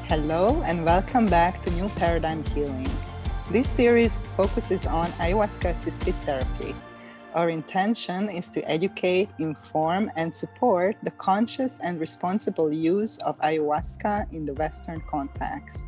Hello and welcome back to New Paradigm Healing. This series focuses on Ayahuasca Assisted Therapy. Our intention is to educate, inform, and support the conscious and responsible use of ayahuasca in the Western context.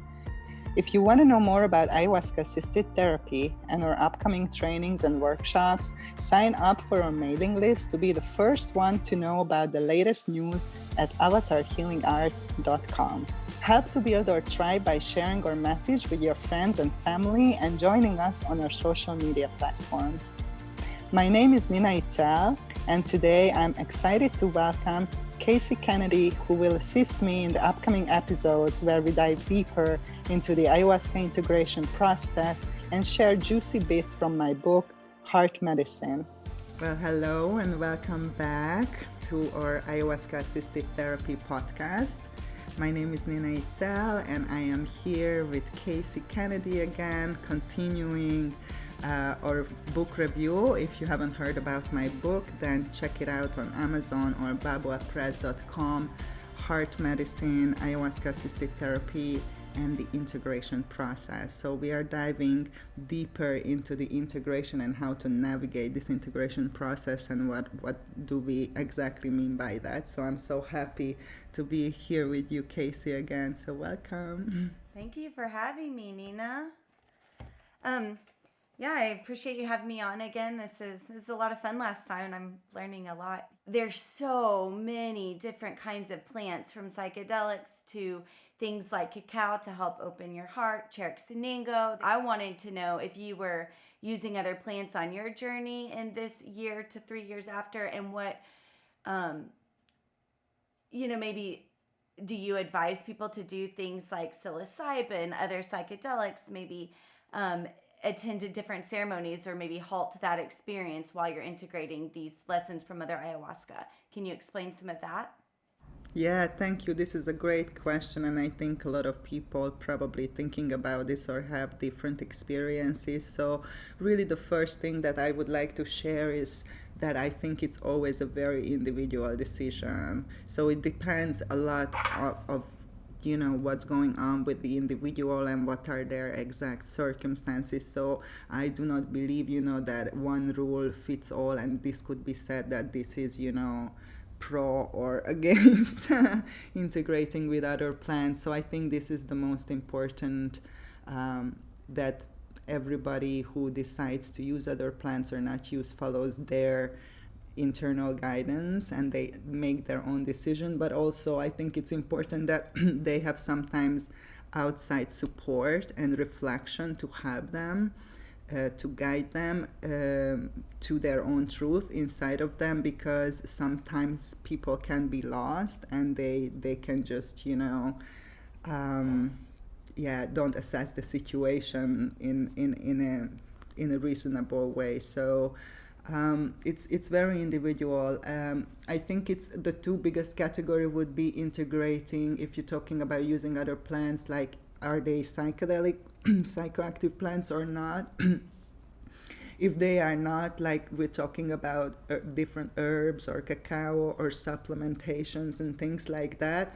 If you want to know more about Ayahuasca Assisted Therapy and our upcoming trainings and workshops, sign up for our mailing list to be the first one to know about the latest news at 𝙤𝙤𝙤𝙧𝙚. Help to build our tribe by sharing our message with your friends and family and joining us on our social media platforms. My name is 𝙤𝙤𝙧𝙚, and today I'm excited to welcome Casey Kennedy, who will assist me in the upcoming episodes where we dive deeper into the ayahuasca integration process and share juicy bits from my book, Heart Medicine. Well, hello and welcome back to our Ayahuasca Assisted Therapy podcast. My name is 𝙤𝙤𝙧𝙚 and I am here with Casey Kennedy again, continuing our book review. If you haven't heard about my book, then check it out on Amazon or 𝙤𝙤𝙤𝙧𝙚, Heart Medicine, Ayahuasca Assisted Therapy, and the integration process. So we are diving deeper into the integration and how to navigate this integration process and what do we exactly mean by that. So I'm so happy to be here with you, Casey, again. So welcome. Thank you for having me, Nina. Yeah, I appreciate you having me on again. This is a lot of fun last time, and I'm learning a lot. There's so many different kinds of plants, from psychedelics to things like cacao to help open your heart, 𝙟𝙤𝙤𝙧𝙚. I wanted to know if you were using other plants on your journey in this year to 3 years after, and what, maybe do you advise people to do things like psilocybin, other psychedelics, maybe attended different ceremonies, or maybe halt that experience while you're integrating these lessons from other ayahuasca. Can you explain some of that? Yeah, thank you. This is a great question, and I think a lot of people probably thinking about this or have different experiences. So really the first thing that I would like to share is that I think it's always a very individual decision. So it depends a lot of what's going on with the individual and what are their exact circumstances. So I do not believe, that one rule fits all, and this could be said that this is, pro or against integrating with other plants. So I think this is the most important, that everybody who decides to use other plants or not use follows their internal guidance and they make their own decision. But also I think it's important that they have sometimes outside support and reflection to help them, to guide them to their own truth inside of them, because sometimes people can be lost and they can just don't assess the situation in a reasonable way. So it's very individual. I think it's the two biggest category would be integrating. If you're talking about using other plants, like are they psychedelic, psychoactive plants or not? If they are not, like we're talking about different herbs or cacao or supplementations and things like that,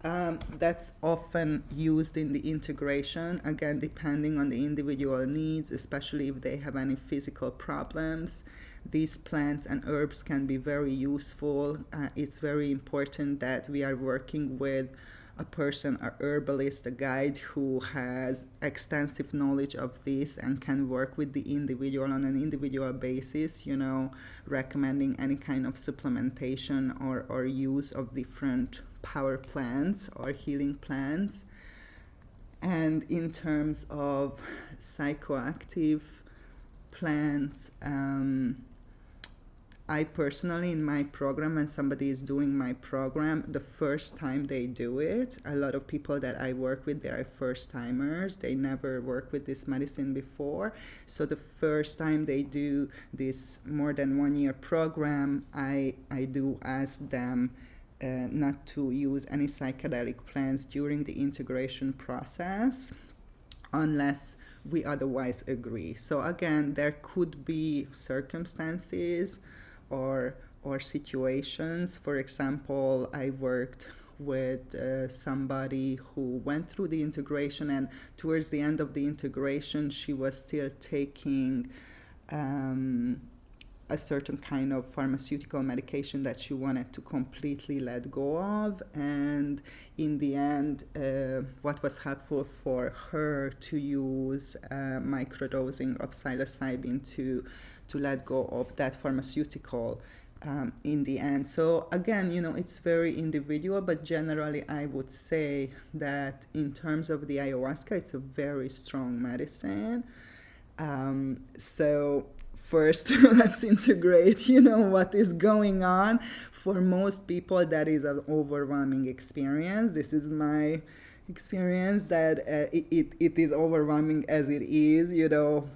that's often used in the integration, again depending on the individual needs, especially if they have any physical problems. These plants and herbs can be very useful. It's very important that we are working with a person, a herbalist, a guide who has extensive knowledge of this and can work with the individual on an individual basis, recommending any kind of supplementation or use of different power plants or healing plants. And in terms of psychoactive plants, I personally, in my program, when somebody is doing my program, the first time they do it, a lot of people that I work with, they are first timers. They never worked with this medicine before. So the first time they do this more than 1 year program, I do ask them not to use any psychedelic plants during the integration process unless we otherwise agree. So again, there could be circumstances or situations. For example, I worked with somebody who went through the integration, and towards the end of the integration, she was still taking a certain kind of pharmaceutical medication that she wanted to completely let go of. And in the end, what was helpful for her to use microdosing of psilocybin to let go of that pharmaceutical in the end. So again, it's very individual, but generally I would say that in terms of the ayahuasca, it's a very strong medicine. So first, let's integrate, what is going on. For most people, that is an overwhelming experience. This is my experience, that it is overwhelming as it is.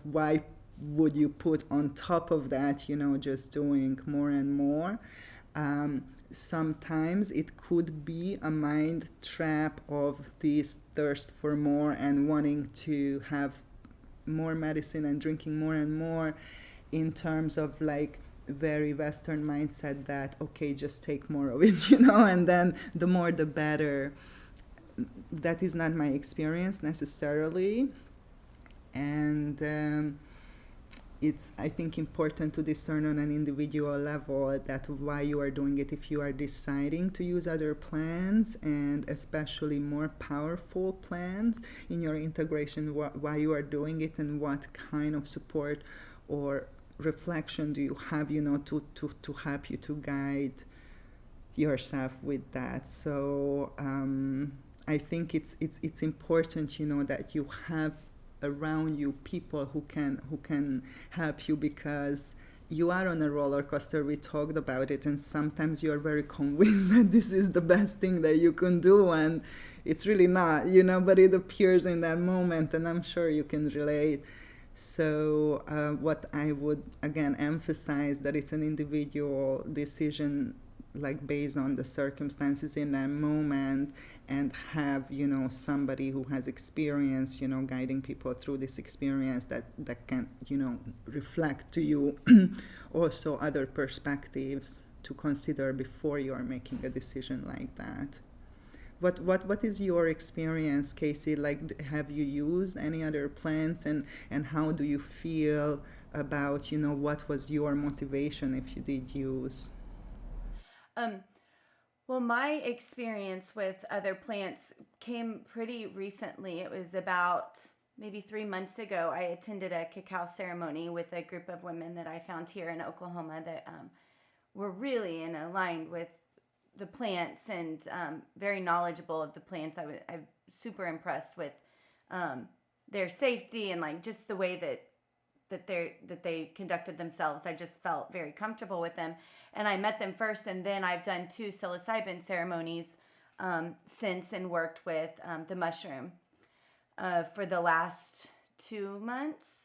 Why would you put on top of that, just doing more and more? Sometimes it could be a mind trap of this thirst for more and wanting to have more medicine and drinking more and more, in terms of like very Western mindset that, okay, just take more of it, and then the more the better. That is not my experience necessarily. And it's, I think, important to discern on an individual level that why you are doing it. If you are deciding to use other plants, and especially more powerful plants in your integration, why you are doing it, and what kind of support or reflection do you have, to help you to guide yourself with that. So I think it's important, that you have around you people who can help you, because you are on a roller coaster. We talked about it, and sometimes you are very convinced that this is the best thing that you can do, and it's really not, but it appears in that moment, and I'm sure you can relate. So what I would again emphasize, that it's an individual decision, like based on the circumstances in that moment, and have somebody who has experience guiding people through this experience that can reflect to you also other perspectives to consider before you are making a decision like that. What is your experience, Casey? Like, have you used any other plants, and how do you feel about what was your motivation if you did use? Well, my experience with other plants came pretty recently. It was about maybe 3 months ago. I attended a cacao ceremony with a group of women that I found here in Oklahoma that were really aligned with the plants, and very knowledgeable of the plants. I'm super impressed with their safety, and like just the way that they conducted themselves. I just felt very comfortable with them, and I met them first, and then I've done 2 psilocybin ceremonies since, and worked with the mushroom for the last 2 months.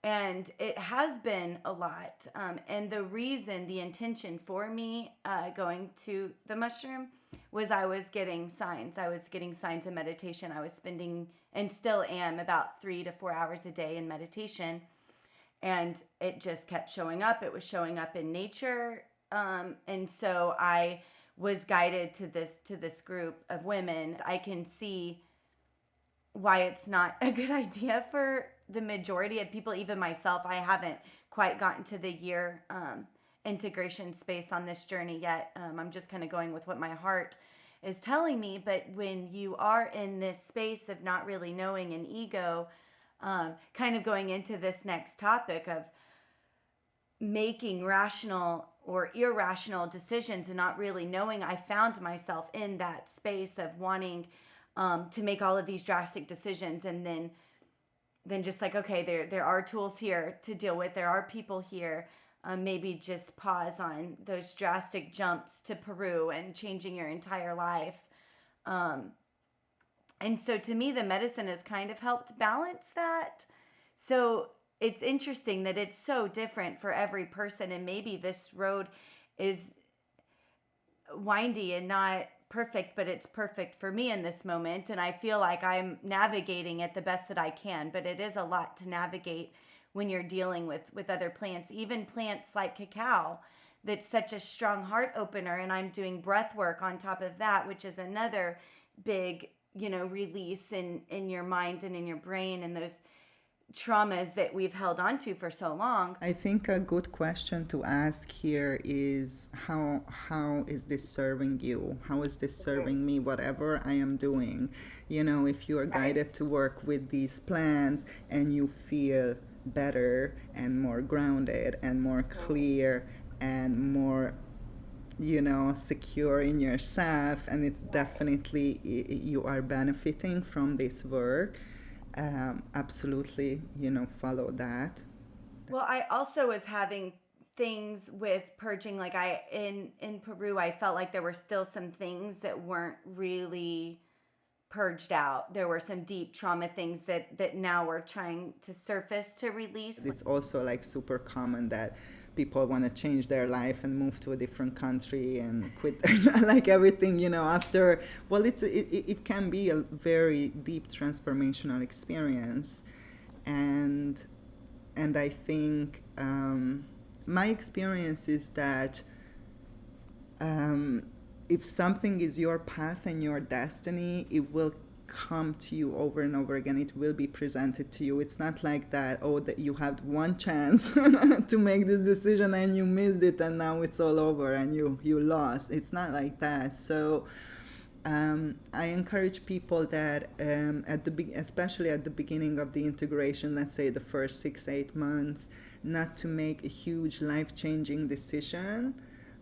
And it has been a lot. And the intention for me going to the mushroom was I was getting signs. I was getting signs in meditation. I was spending, and still am, about 3 to 4 hours a day in meditation. And it just kept showing up. It was showing up in nature. And so I was guided to this group of women. I can see why it's not a good idea for the majority of people, even myself. I haven't quite gotten to the year integration space on this journey yet. I'm just kind of going with what my heart is telling me. But when you are in this space of not really knowing an ego, kind of going into this next topic of making rational or irrational decisions and not really knowing, I found myself in that space of wanting to make all of these drastic decisions, and then just like, okay, there are tools here to deal with. There are people here. Maybe just pause on those drastic jumps to Peru and changing your entire life. And so to me, the medicine has kind of helped balance that. So it's interesting that it's so different for every person, and maybe this road is windy and not perfect, but it's perfect for me in this moment, and I feel like I'm navigating it the best that I can. But it is a lot to navigate when you're dealing with other plants, even plants like cacao that's such a strong heart opener. And I'm doing breath work on top of that, which is another big, release in your mind and in your brain, and those traumas that we've held on to for so long. I think a good question to ask here is how is this serving you? How is this serving me, whatever I am doing? If you are guided to work with these plans and you feel better and more grounded and more clear and more secure in yourself, and it's definitely you are benefiting from this work, absolutely, follow that. Well, I also was having things with purging, like in Peru, I felt like there were still some things that weren't really purged out. There were some deep trauma things that now we're trying to surface to release. It's also like super common that people want to change their life and move to a different country and quit their job, like everything, after. Well, it can be a very deep transformational experience, and I think my experience is that if something is your path and your destiny, it will come to you over and over again. It will be presented to you. It's not like that, that you had one chance to make this decision and you missed it and now it's all over and you lost. It's not like that. So I encourage people that especially at the beginning of the integration, let's say the first 6-8 months, not to make a huge life-changing decision.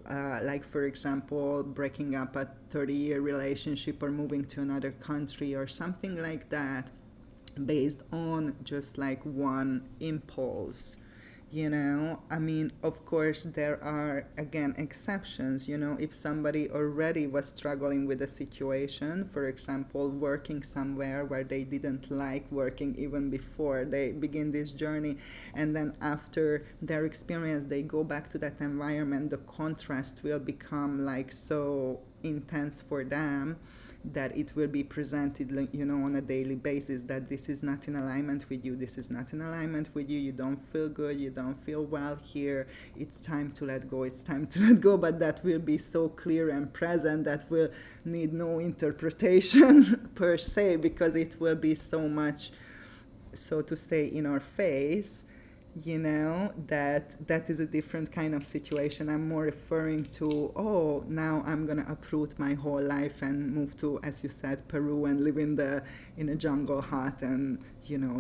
Like, for example, breaking up a 30-year relationship or moving to another country or something like that, based on just like one impulse. I mean, of course, there are, again, exceptions. If somebody already was struggling with a situation, for example, working somewhere where they didn't like working even before they begin this journey, and then after their experience, they go back to that environment, the contrast will become like so intense for them that it will be presented, on a daily basis, that this is not in alignment with you, this is not in alignment with you, you don't feel good, you don't feel well here, it's time to let go, it's time to let go. But that will be so clear and present that will need no interpretation per se, because it will be so much, so to say, in our face, that is a different kind of situation. I'm more referring to, now I'm gonna uproot my whole life and move to, as you said, Peru, and live in a jungle hut and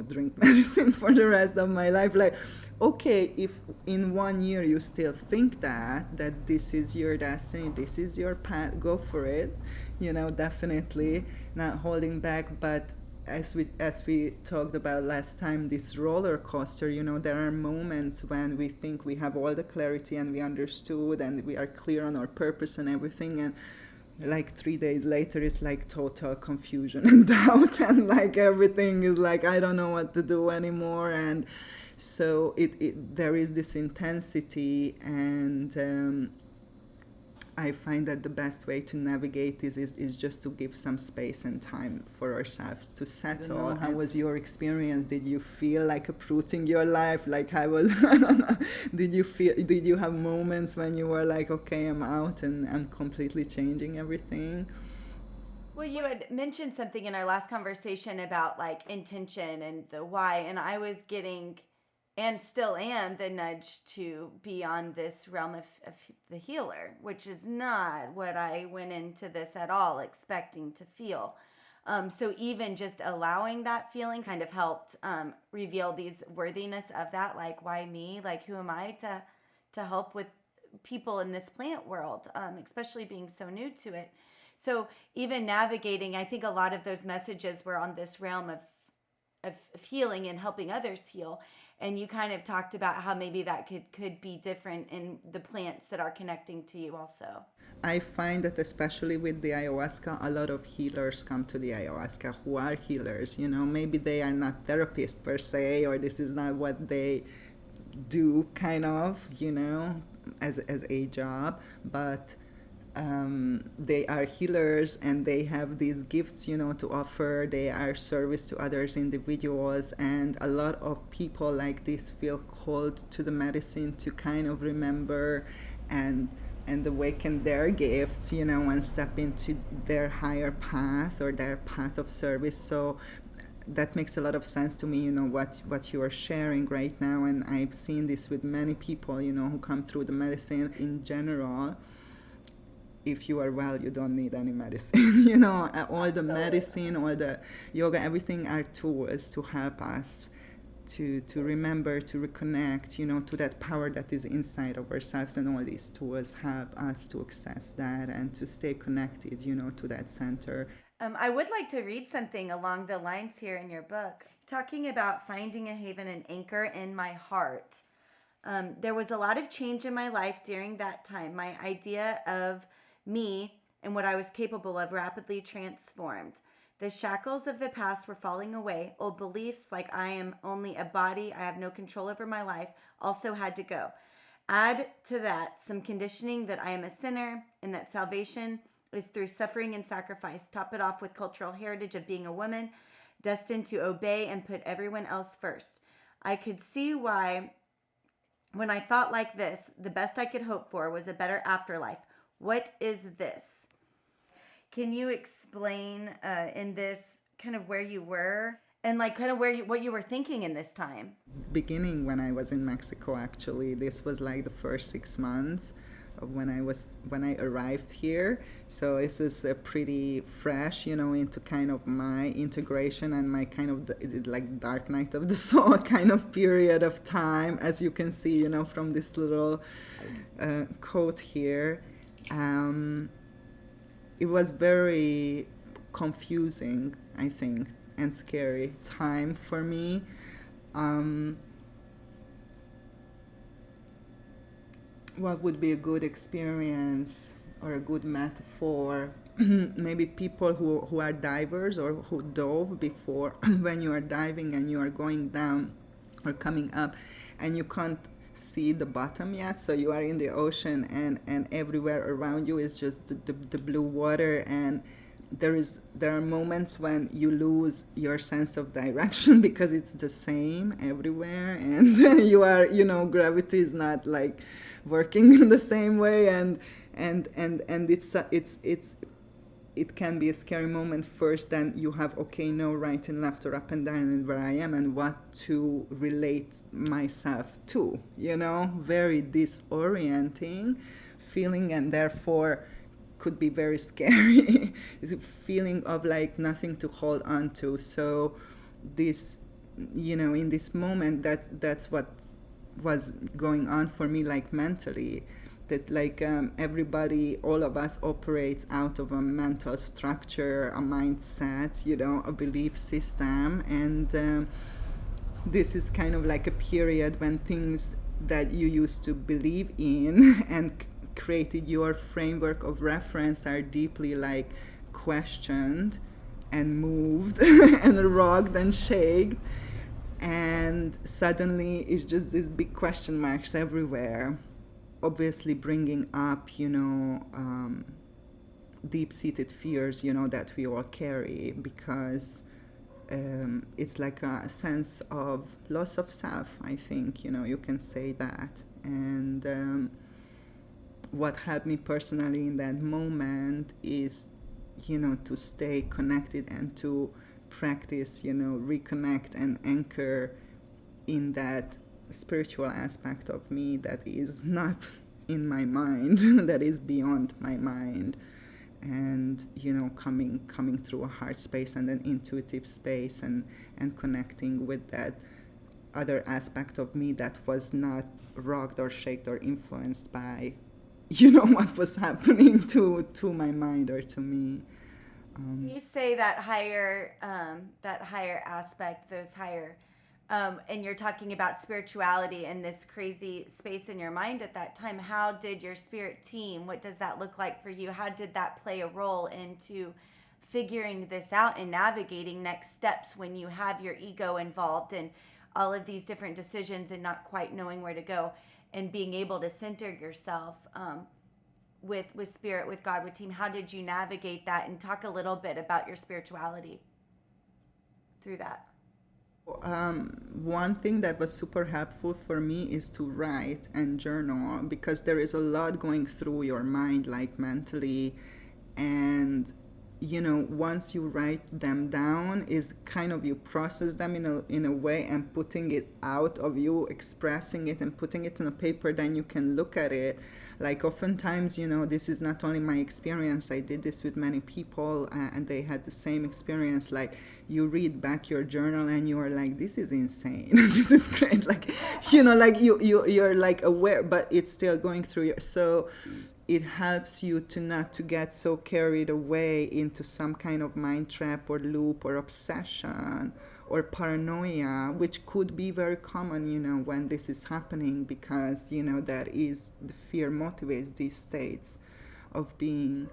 drink medicine for the rest of my life. Like, okay, if in 1 year you still think that this is your destiny, this is your path, go for it, definitely not holding back. But as we talked about last time, this roller coaster, there are moments when we think we have all the clarity and we understood and we are clear on our purpose and everything, and like 3 days later it's like total confusion and doubt, and like everything is like, I don't know what to do anymore. And so there is this intensity, and I find that the best way to navigate is just to give some space and time for ourselves to settle. How was your experience? Did you feel like uprooting your life? Like I was, did you have moments when you were like, okay, I'm out and I'm completely changing everything? Well, you had mentioned something in our last conversation about like intention and the why, and I was getting, and still am, the nudge to be on this realm of the healer, which is not what I went into this at all expecting to feel. So even just allowing that feeling kind of helped reveal these worthiness of that, like, why me? Like, who am I to help with people in this plant world, especially being so new to it. So even navigating, I think a lot of those messages were on this realm of healing and helping others heal. And you kind of talked about how maybe that could be different in the plants that are connecting to you also. I find that especially with the ayahuasca, a lot of healers come to the ayahuasca who are healers. Maybe they are not therapists per se, or this is not what they do kind of, as a job, but they are healers and they have these gifts, to offer. They are service to others individuals, and a lot of people like this feel called to the medicine to kind of remember and awaken their gifts, and step into their higher path or their path of service. So that makes a lot of sense to me, what you are sharing right now. And I've seen this with many people, who come through the medicine in general. If you are well, you don't need any medicine. All the medicine, all the yoga, everything are tools to help us to remember, to reconnect, to that power that is inside of ourselves. And all these tools help us to access that and to stay connected, to that center. I would like to read something along the lines here in your book, talking about finding a haven and anchor in my heart. There was a lot of change in my life during that time. My idea of me and what I was capable of rapidly transformed. The shackles of the past were falling away. Old beliefs like I am only a body, I have no control over my life, also had to go. Add to that some conditioning that I am a sinner and that salvation is through suffering and sacrifice. Top it off with cultural heritage of being a woman, destined to obey and put everyone else first. I could see why, when I thought like this, the best I could hope for was a better afterlife. What is this? Can you explain in this kind of where you were and like kind of what you were thinking in this time? Beginning when I was in Mexico, actually, this was like the first 6 months of when I arrived here. So this was pretty fresh, into kind of my integration and my kind of like dark night of the soul kind of period of time, as you can see, from this little quote here. It was very confusing, I think, and scary time for me. What would be a good experience or a good metaphor? Maybe people who are divers or who dove before, when you are diving and you are going down or coming up and you can't see the bottom yet, so you are in the ocean and everywhere around you is just the blue water, and there are moments when you lose your sense of direction because it's the same everywhere, and you are, gravity is not like working in the same way, and it can be a scary moment first. Then you have, okay, no, right and left or up and down and where I am and what to relate myself to, very disorienting feeling, and therefore could be very scary. It's a feeling of like nothing to hold on to. So this, in this moment, that's what was going on for me, like mentally. That like everybody, all of us operates out of a mental structure, a mindset, a belief system. And this is kind of like a period when things that you used to believe in and created your framework of reference are deeply like questioned and moved and rocked and shaken. And suddenly it's just these big question marks everywhere. Obviously bringing up, deep-seated fears, that we all carry, because it's like a sense of loss of self, I think, you can say that. And what helped me personally in that moment is, to stay connected and to practice, reconnect and anchor in that spiritual aspect of me that is not in my mind, that is beyond my mind, and coming through a heart space and an intuitive space, and connecting with that other aspect of me that was not rocked or shaken or influenced by what was happening to my mind or to me. You say that higher aspect, those higher and you're talking about spirituality and this crazy space in your mind at that time. How did your spirit team, what does that look like for you? How did that play a role into figuring this out and navigating next steps when you have your ego involved and all of these different decisions and not quite knowing where to go, and being able to center yourself with spirit, with God, with team? How did you navigate that, and talk a little bit about your spirituality through that? One thing that was super helpful for me is to write and journal, because there is a lot going through your mind, like mentally, and once you write them down, is kind of you process them in a way and putting it out of you, expressing it and putting it on a paper, then you can look at it. Like oftentimes, this is not only my experience, I did this with many people, and they had the same experience. Like you read back your journal and you are like, this is insane. This is crazy. Like, like you're like aware, but it's still going through your, so it helps you to not to get so carried away into some kind of mind trap or loop or obsession or paranoia, which could be very common, when this is happening, because, that is, the fear motivates these states of being.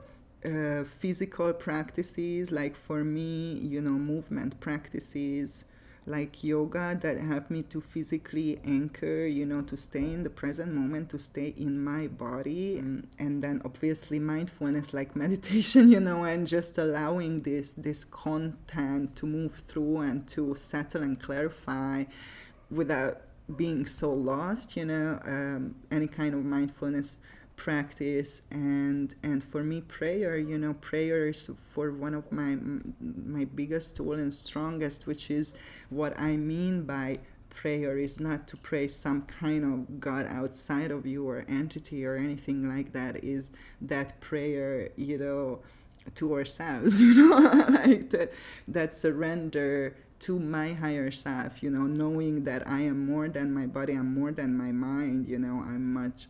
Physical practices, like for me, movement practices, like yoga, that help me to physically anchor, to stay in the present moment, to stay in my body, and then obviously mindfulness, like meditation, and just allowing this content to move through and to settle and clarify without being so lost, any kind of mindfulness practice. And for me, prayer, prayer is for one of my biggest tool and strongest, which is what I mean by prayer is not to pray some kind of God outside of you or entity or anything like that, is that prayer, to ourselves, like that surrender to my higher self, knowing that I am more than my body, I'm more than my mind, I'm much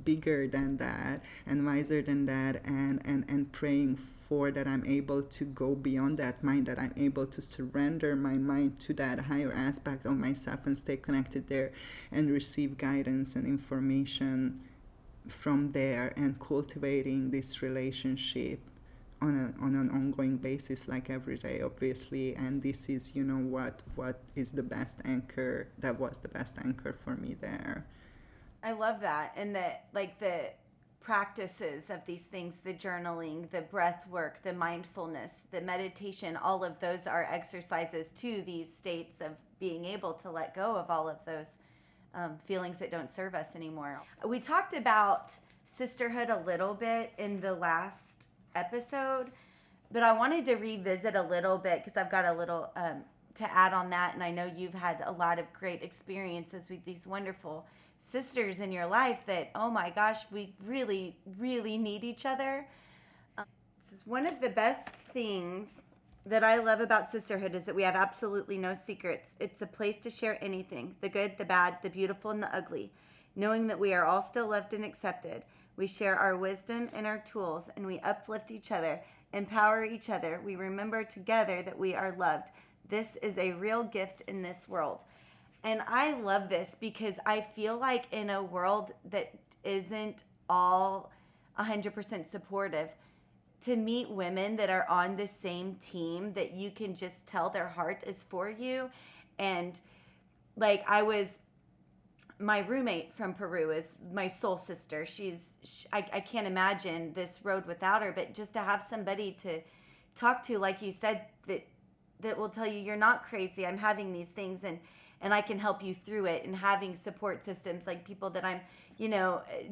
bigger than that and wiser than that, and praying for that I'm able to go beyond that mind, that I'm able to surrender my mind to that higher aspect of myself and stay connected there and receive guidance and information from there, and cultivating this relationship on an ongoing basis, like every day, obviously. And this is, what is the best anchor, that was the best anchor for me there. I love that. And the practices of these things, the journaling, the breath work, the mindfulness, the meditation, all of those are exercises to these states of being able to let go of all of those feelings that don't serve us anymore. We talked about sisterhood a little bit in the last episode, but I wanted to revisit a little bit because I've got a little to add on that. And I know you've had a lot of great experiences with these wonderful sisters in your life that, oh my gosh, we really, really need each other. This is one of the best things that I love about sisterhood, is that we have absolutely no secrets. It's a place to share anything, the good, the bad, the beautiful, and the ugly, knowing that we are all still loved and accepted. We share our wisdom and our tools, and we uplift each other, empower each other. We remember together that we are loved. This is a real gift in this world. And I love this because I feel like in a world that isn't all 100% supportive, to meet women that are on the same team, that you can just tell their heart is for you. And like my roommate from Peru is my soul sister. I can't imagine this road without her, but just to have somebody to talk to, like you said, that will tell you you're not crazy. I'm having these things and I can help you through it, and having support systems like people that I'm,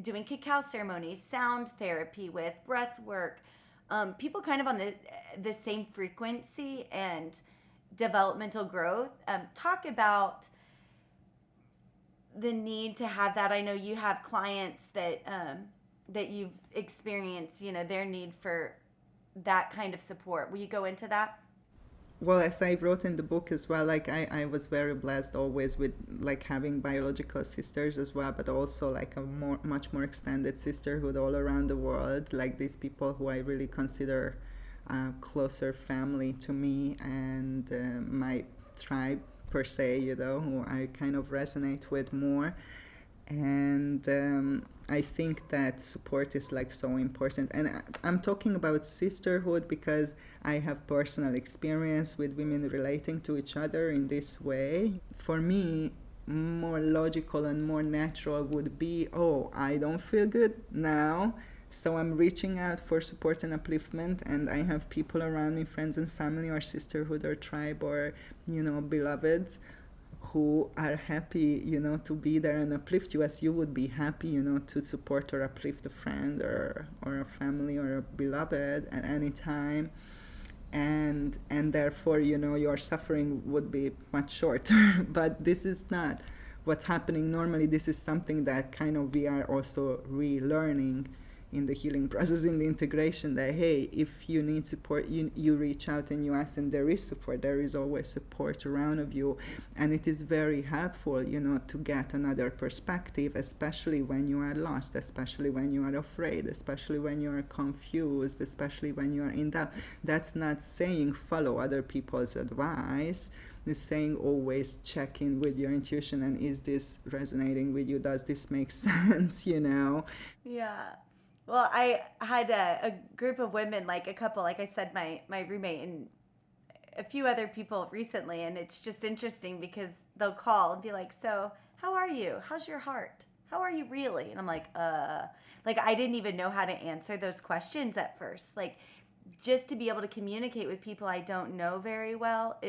doing cacao ceremonies, sound therapy with, breath work, people kind of on the same frequency and developmental growth. Talk about the need to have that. I know you have clients that you've experienced, their need for that kind of support. Will you go into that? Well, as I wrote in the book as well, like I was very blessed always with like having biological sisters as well, but also like a much more extended sisterhood all around the world, like these people who I really consider closer family to me, and my tribe per se, who I kind of resonate with more. And I think that support is like so important. And I'm talking about sisterhood because I have personal experience with women relating to each other in this way. For me, more logical and more natural would be, oh, I don't feel good now. So I'm reaching out for support and upliftment, and I have people around me, friends and family, or sisterhood or tribe, or, beloveds, who are happy, to be there and uplift you as you would be happy, to support or uplift a friend or a family or a beloved at any time. And therefore, your suffering would be much shorter. But this is not what's happening normally. This is something that kind of we are also relearning in the healing process, in the integration, that hey, if you need support, you reach out and you ask, and there is support. There is always support around of you, and it is very helpful, to get another perspective, especially when you are lost, especially when you are afraid, especially when you are confused, especially when you are in doubt. That's not saying follow other people's advice. It's saying always check in with your intuition, and is this resonating with you? Does this make sense? Yeah. Well, I had a group of women, like a couple, like I said, my roommate and a few other people recently, and it's just interesting because they'll call and be like, so how are you? How's your heart? How are you really? And I'm like I didn't even know how to answer those questions at first. Like, just to be able to communicate with people I don't know very well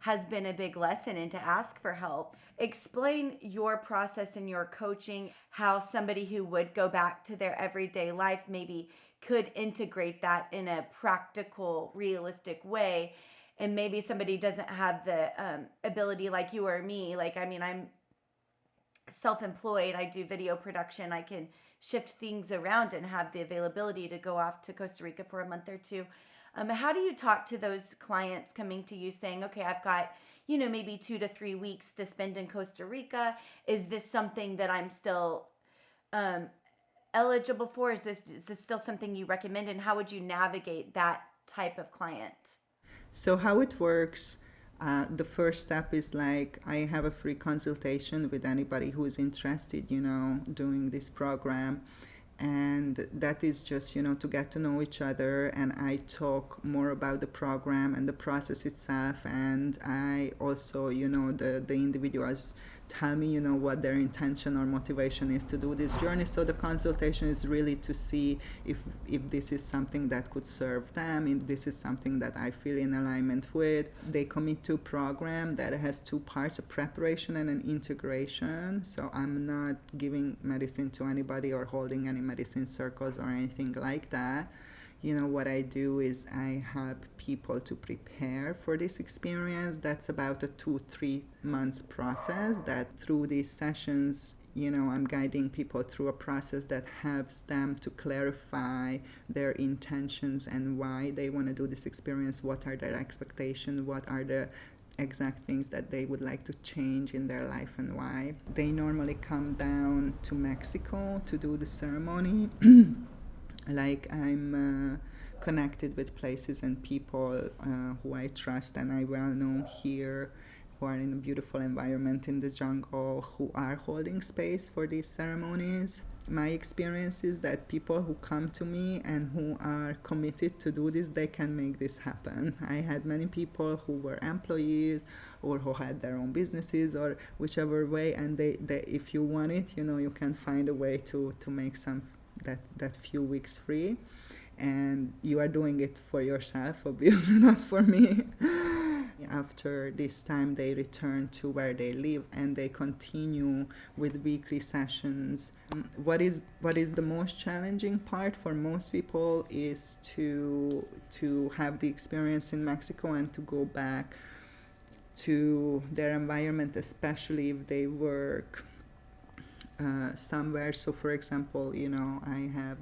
has been a big lesson, and to ask for help. Explain your process and your coaching, how somebody who would go back to their everyday life maybe could integrate that in a practical, realistic way. And maybe somebody doesn't have the ability like you or me. I'm self-employed. I do video production. I can shift things around and have the availability to go off to Costa Rica for a month or two. How do you talk to those clients coming to you saying, okay, I've got, maybe 2 to 3 weeks to spend in Costa Rica. Is this something that I'm still eligible for? Is this still something you recommend? And how would you navigate that type of client? So how it works, the first step is I have a free consultation with anybody who is interested, doing this program. And that is just, to get to know each other, and I talk more about the program and the process itself, and I also, the individuals tell me, what their intention or motivation is to do this journey. So the consultation is really to see if this is something that could serve them, if this is something that I feel in alignment with. They commit to a program that has 2 parts, a preparation and an integration. So I'm not giving medicine to anybody or holding any medicine circles or anything like that. What I do is I help people to prepare for this experience. That's about a 2-3 months process, that through these sessions, I'm guiding people through a process that helps them to clarify their intentions and why they want to do this experience, what are their expectations, what are the exact things that they would like to change in their life and why. They normally come down to Mexico to do the ceremony. I'm connected with places and people who I trust and I well know here, who are in a beautiful environment in the jungle, who are holding space for these ceremonies. My experience is that people who come to me and who are committed to do this, they can make this happen. I had many people who were employees or who had their own businesses or whichever way, and they if you want it, you can find a way to make that few weeks free, and you are doing it for yourself, obviously, not for me. After this time, they return to where they live and they continue with weekly sessions. What is the most challenging part for most people is to have the experience in Mexico and to go back to their environment, especially if they work somewhere. So for example, I have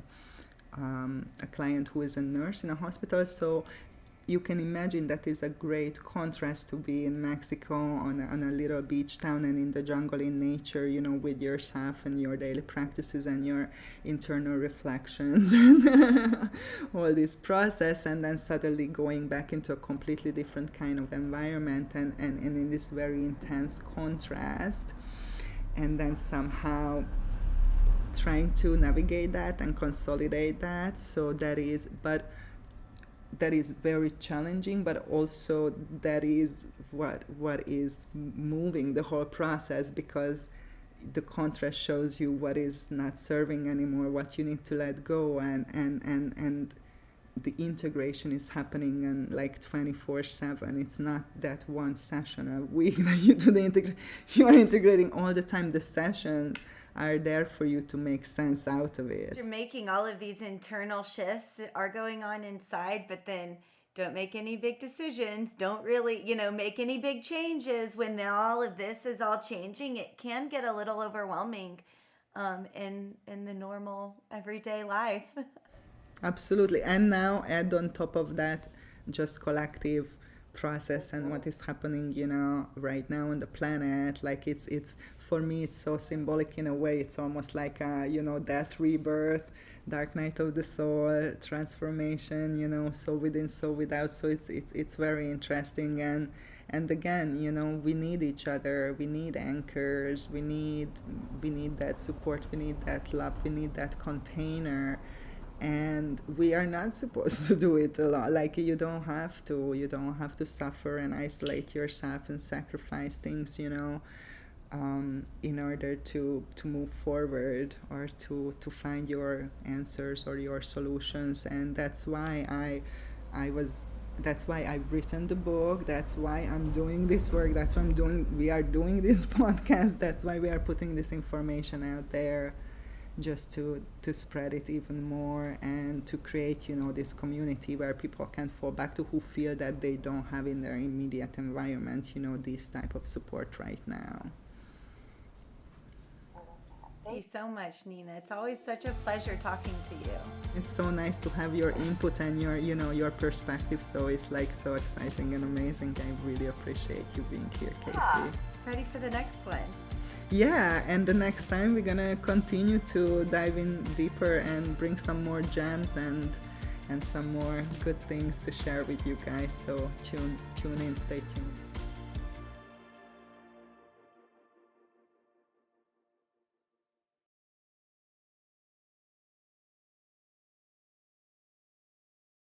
a client who is a nurse in a hospital, so you can imagine that is a great contrast to be in Mexico on a little beach town and in the jungle in nature, with yourself and your daily practices and your internal reflections and all this process, and then suddenly going back into a completely different kind of environment and in this very intense contrast, and then somehow trying to navigate that and consolidate that. So that is very challenging, but also that is what is moving the whole process, because the contrast shows you what is not serving anymore, what you need to let go, and the integration is happening in like 24/7. It's not that one session a week that you do you are integrating all the time. The sessions are there for you to make sense out of it. You're making all of these internal shifts that are going on inside, but then don't make any big decisions. Don't really, make any big changes when all of this is all changing. It can get a little overwhelming in the normal everyday life. Absolutely. And now add on top of that just collective process and what is happening, right now on the planet. Like it's for me, it's so symbolic in a way. It's almost like a, death, rebirth, dark night of the soul, transformation, soul within, soul without. So it's very interesting. And again, we need each other. We need anchors. We need that support. We need that love. We need that container. And we are not supposed to do it alone. Like you don't have to suffer and isolate yourself and sacrifice things, in order to move forward or to find your answers or your solutions. And that's why that's why I've written the book. That's why I'm doing this work. That's why we are doing this podcast. That's why we are putting this information out there, just to spread it even more and to create, this community where people can fall back to, who feel that they don't have in their immediate environment, this type of support right now. Thank you so much, Nina. It's always such a pleasure talking to you. It's so nice to have your input and your perspective. So it's like so exciting and amazing. I really appreciate you being here, Casey. Yeah. Ready for the next one? Yeah, and the next time we're gonna continue to dive in deeper and bring some more gems and some more good things to share with you guys. So tune in, stay tuned.